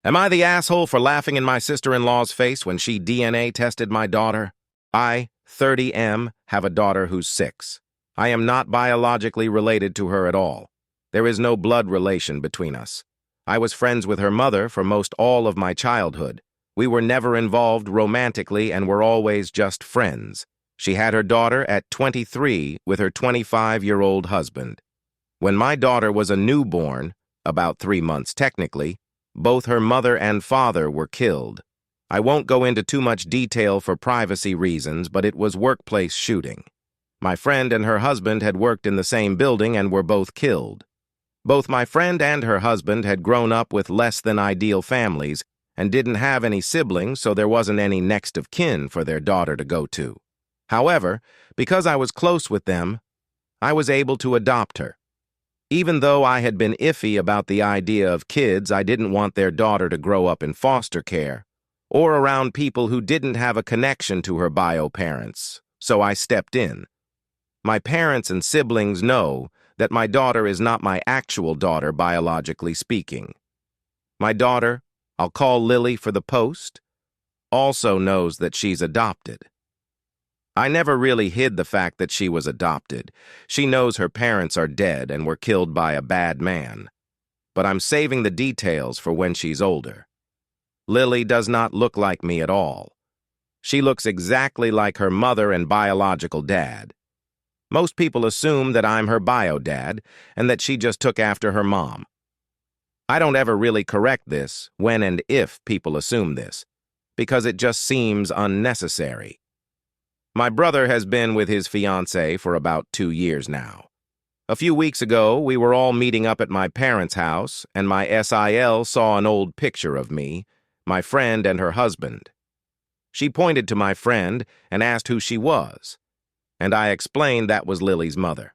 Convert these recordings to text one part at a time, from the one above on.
Am I the asshole for laughing in my sister-in-law's face when she DNA tested my daughter? I, 30M, have a daughter who's 6. I am not biologically related to her at all. There is no blood relation between us. I was friends with her mother for most all of my childhood. We were never involved romantically and were always just friends. She had her daughter at 23 with her 25-year-old husband. When my daughter was a newborn, about 3 months technically, both her mother and father were killed. I won't go into too much detail for privacy reasons, but it was workplace shooting. My friend and her husband had worked in the same building and were both killed. Both my friend and her husband had grown up with less than ideal families and didn't have any siblings, so there wasn't any next of kin for their daughter to go to. However, because I was close with them, I was able to adopt her. Even though I had been iffy about the idea of kids, I didn't want their daughter to grow up in foster care or around people who didn't have a connection to her bio parents, so I stepped in. My parents and siblings know that my daughter is not my actual daughter, biologically speaking. My daughter, I'll call Lily for the post, also knows that she's adopted. I never really hid the fact that she was adopted. She knows her parents are dead and were killed by a bad man. But I'm saving the details for when she's older. Lily does not look like me at all. She looks exactly like her mother and biological dad. Most people assume that I'm her bio dad and that she just took after her mom. I don't ever really correct this when and if people assume this, because it just seems unnecessary. My brother has been with his fiancée for about 2 years now. A few weeks ago, we were all meeting up at my parents' house, and my SIL saw an old picture of me, my friend, and her husband. She pointed to my friend and asked who she was, and I explained that was Lily's mother.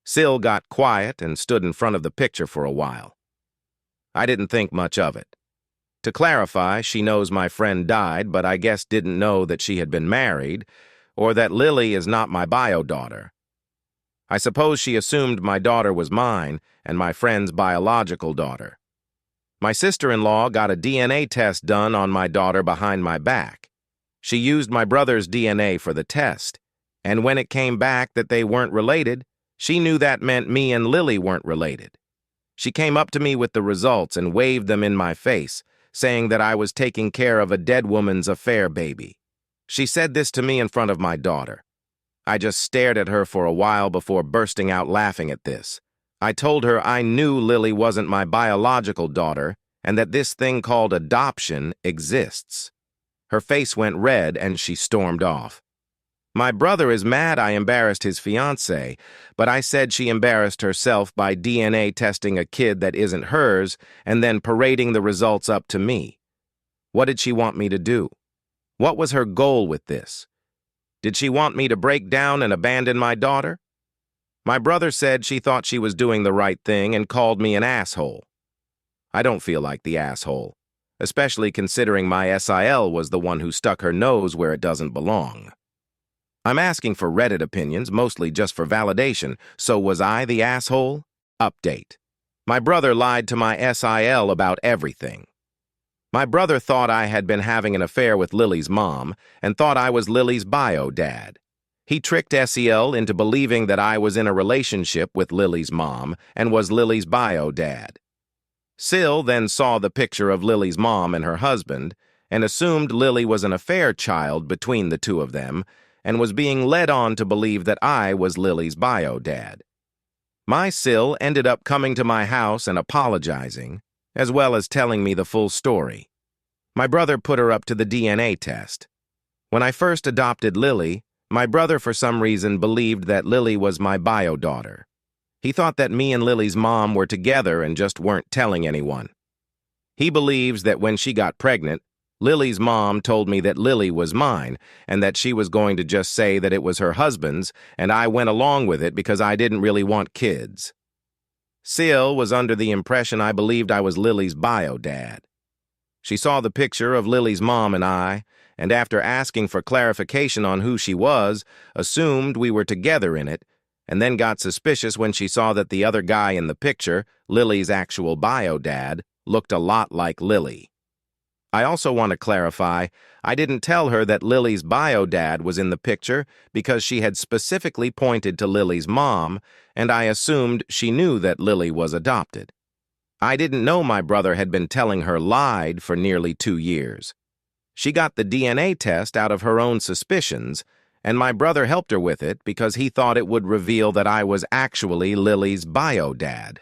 SIL got quiet and stood in front of the picture for a while. I didn't think much of it. To clarify, she knows my friend died, but I guess didn't know that she had been married, or that Lily is not my bio daughter. I suppose she assumed my daughter was mine and my friend's biological daughter. My sister-in-law got a DNA test done on my daughter behind my back. She used my brother's DNA for the test, and when it came back that they weren't related, she knew that meant me and Lily weren't related. She came up to me with the results and waved them in my face, saying that I was taking care of a dead woman's affair baby. She said this to me in front of my daughter. I just stared at her for a while before bursting out laughing at this. I told her I knew Lily wasn't my biological daughter and that this thing called adoption exists. Her face went red and she stormed off. My brother is mad I embarrassed his fiancée, but I said she embarrassed herself by DNA testing a kid that isn't hers and then parading the results up to me. What did she want me to do? What was her goal with this? Did she want me to break down and abandon my daughter? My brother said she thought she was doing the right thing and called me an asshole. I don't feel like the asshole, especially considering my SIL was the one who stuck her nose where it doesn't belong. I'm asking for Reddit opinions, mostly just for validation. So was I the asshole? Update. My brother lied to my SIL about everything. My brother thought I had been having an affair with Lily's mom and thought I was Lily's bio dad. He tricked SEL into believing that I was in a relationship with Lily's mom and was Lily's bio dad. SIL then saw the picture of Lily's mom and her husband and assumed Lily was an affair child between the two of them and was being led on to believe that I was Lily's bio dad. My SIL ended up coming to my house and apologizing, as well as telling me the full story. My brother put her up to the DNA test. When I first adopted Lily, my brother for some reason believed that Lily was my bio daughter. He thought that me and Lily's mom were together and just weren't telling anyone. He believes that when she got pregnant, Lily's mom told me that Lily was mine and that she was going to just say that it was her husband's, and I went along with it because I didn't really want kids. SIL was under the impression I believed I was Lily's bio dad. She saw the picture of Lily's mom and I, and after asking for clarification on who she was, assumed we were together in it, and then got suspicious when she saw that the other guy in the picture, Lily's actual bio dad, looked a lot like Lily. I also want to clarify, I didn't tell her that Lily's bio dad was in the picture because she had specifically pointed to Lily's mom, and I assumed she knew that Lily was adopted. I didn't know my brother had been telling her lied for nearly 2 years. She got the DNA test out of her own suspicions, and my brother helped her with it because he thought it would reveal that I was actually Lily's bio dad.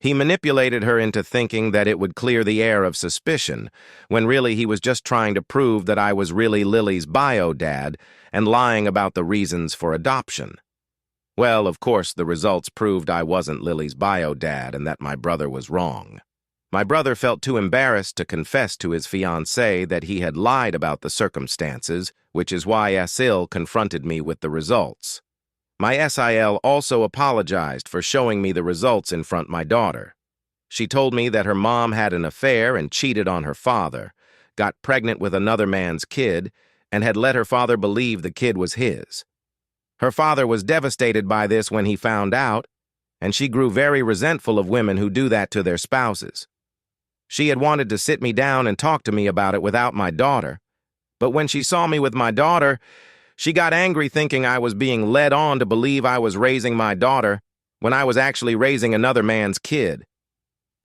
He manipulated her into thinking that it would clear the air of suspicion, when really he was just trying to prove that I was really Lily's bio dad and lying about the reasons for adoption. Well, of course, the results proved I wasn't Lily's bio dad and that my brother was wrong. My brother felt too embarrassed to confess to his fiancée that he had lied about the circumstances, which is why SIL confronted me with the results. My SIL also apologized for showing me the results in front of my daughter. She told me that her mom had an affair and cheated on her father, got pregnant with another man's kid, and had let her father believe the kid was his. Her father was devastated by this when he found out, and she grew very resentful of women who do that to their spouses. She had wanted to sit me down and talk to me about it without my daughter, but when she saw me with my daughter, she got angry thinking I was being led on to believe I was raising my daughter when I was actually raising another man's kid.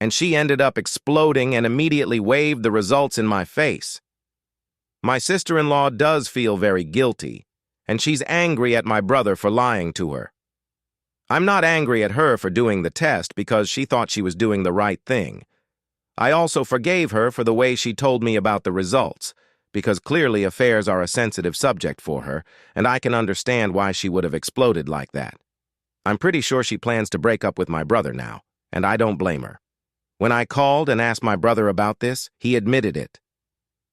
And she ended up exploding and immediately waved the results in my face. My sister-in-law does feel very guilty, and she's angry at my brother for lying to her. I'm not angry at her for doing the test because she thought she was doing the right thing. I also forgave her for the way she told me about the results, because clearly affairs are a sensitive subject for her, and I can understand why she would have exploded like that. I'm pretty sure she plans to break up with my brother now, and I don't blame her. When I called and asked my brother about this, he admitted it.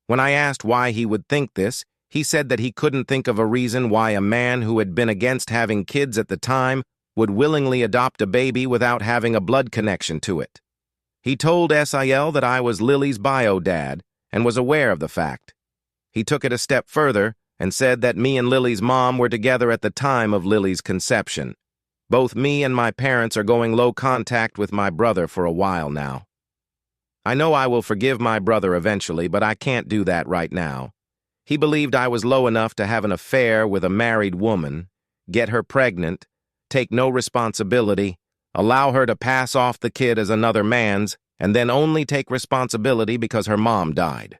When I asked why he would think this, he said that he couldn't think of a reason why a man who had been against having kids at the time would willingly adopt a baby without having a blood connection to it. He told SIL that I was Lily's bio dad and was aware of the fact. He took it a step further and said that me and Lily's mom were together at the time of Lily's conception. Both me and my parents are going low contact with my brother for a while now. I know I will forgive my brother eventually, but I can't do that right now. He believed I was low enough to have an affair with a married woman, get her pregnant, take no responsibility, allow her to pass off the kid as another man's, and then only take responsibility because her mom died.